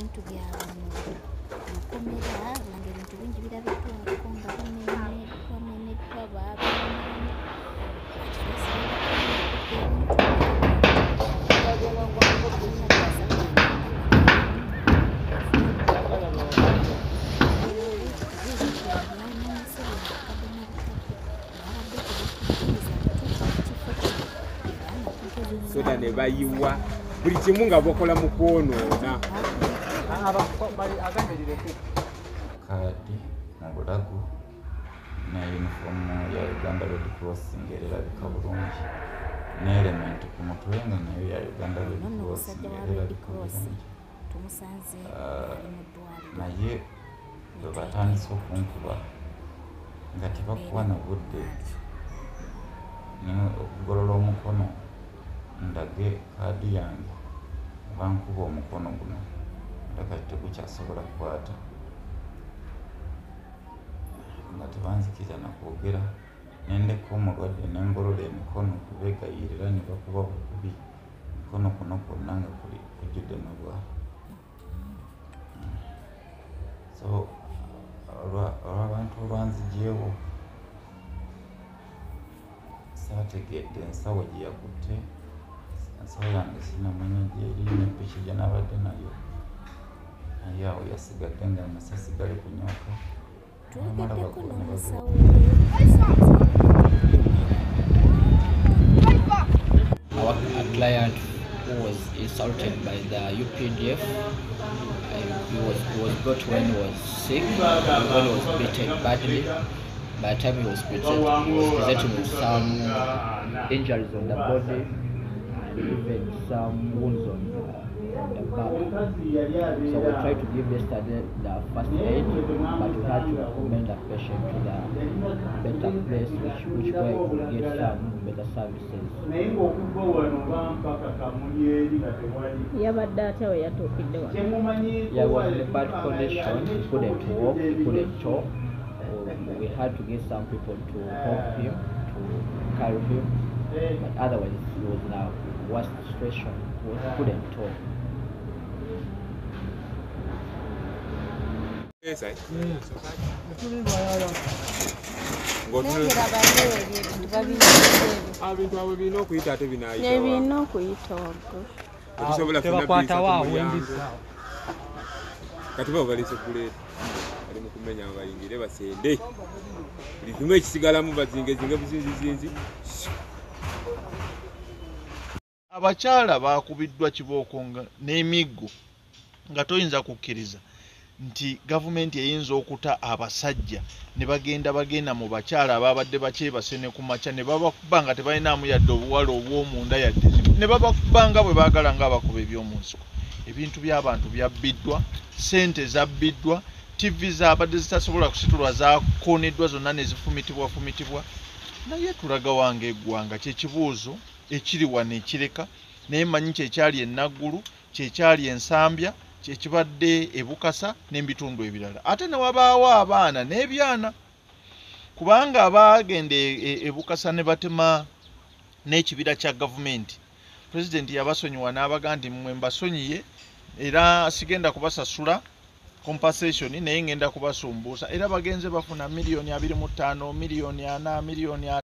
ebintu by'abantu mukomera nga ebintu bingi birabiddwako nga bimeneddwa baabamenye soda ne bayiwa buli kimu nga bakola mu kwonoona. Kaadi mu bulago ne yunifoomu ya Uganda Red Cross ng'erabika bulungi n'element ku mutwe nga nayo ya Uganda Red Cross ng'erabika bulungi. Naye bwe batandise okunkuba nga tebakuwa na budde okugolola omukono ndage kaadi yange bankuba omukono guno ndakati tegukyasobola kukwata nga tebanzikiriza na kwogera nendeka omulwadde nengolola emikono kubegayirira ne bakuba bukubi mukono kuno kwonna nga kujjudde mabwa. So olw'abantu olwanzijeewo saategedde ensawo gye yakutte, ensawo yange sinamanya gyeri nepiki gye nabadde nayo, naye awo yasigadde nga amasasi gali kunyooka. Our client who was assaulted by the UPDF, he was brought when he was sick, when he was beaten badly. By the time he was presenting with some injuries on the body and even some wounds on the back. So we tried to give yesterday the first aid, but we had to recommend the patient to the better place which where he could get some better services. Yeah, he was in a bad condition, he couldn't walk, he couldn't talk. We had to get some people to help him, to carry him, but otherwise he was in a worse situation, he couldn't talk. Ebintu abo birina okuyita ate binaayita ebirina okuyita waggo tebakwatawo kati babo balese kuleeta bali mu kumenya abayingire basende buli kimu ekisigalamu bazingezinge buzinzizinzi. Abakyala bakubiddwa kibooko n'emiggo nga toyinza kukkiriza nti gavumenti eyinza okuta abasajja ne bagenda mu bakyala ababadde bakyebase ne ku makya ne babakuba nga tebalinaamu yadde obuwala obw'omunda yadde ne babakubanga bwe baagala ng'abakuba eby'omunsiko. Ebintu by'abantu byabbiddwa, ssente zabbiddwa, TV zaabadde zitasobola kusitulwa zakooneddwa zonna ne zifumitibwa. Naye tulaga wange eggwanga kyekibuuzo ekiri wano ekireka naye manyi kyekyali enaggulu, kyekyali ensambya, kyekibadde ebukasa n'ebitundu ebirala. Ate ne wabaawo abaana n'ebyana kubanga abaagenda ebukasa ne batema n'ekibira kya gavumenti. Pulezidenti yabasonyiwa n'abaga nti mmwe mbasonyiye era sigenda kubasasula compensation naye ngenda kubasumbuusa era bagenze bafuna $25,000,000, $4,000,000, $4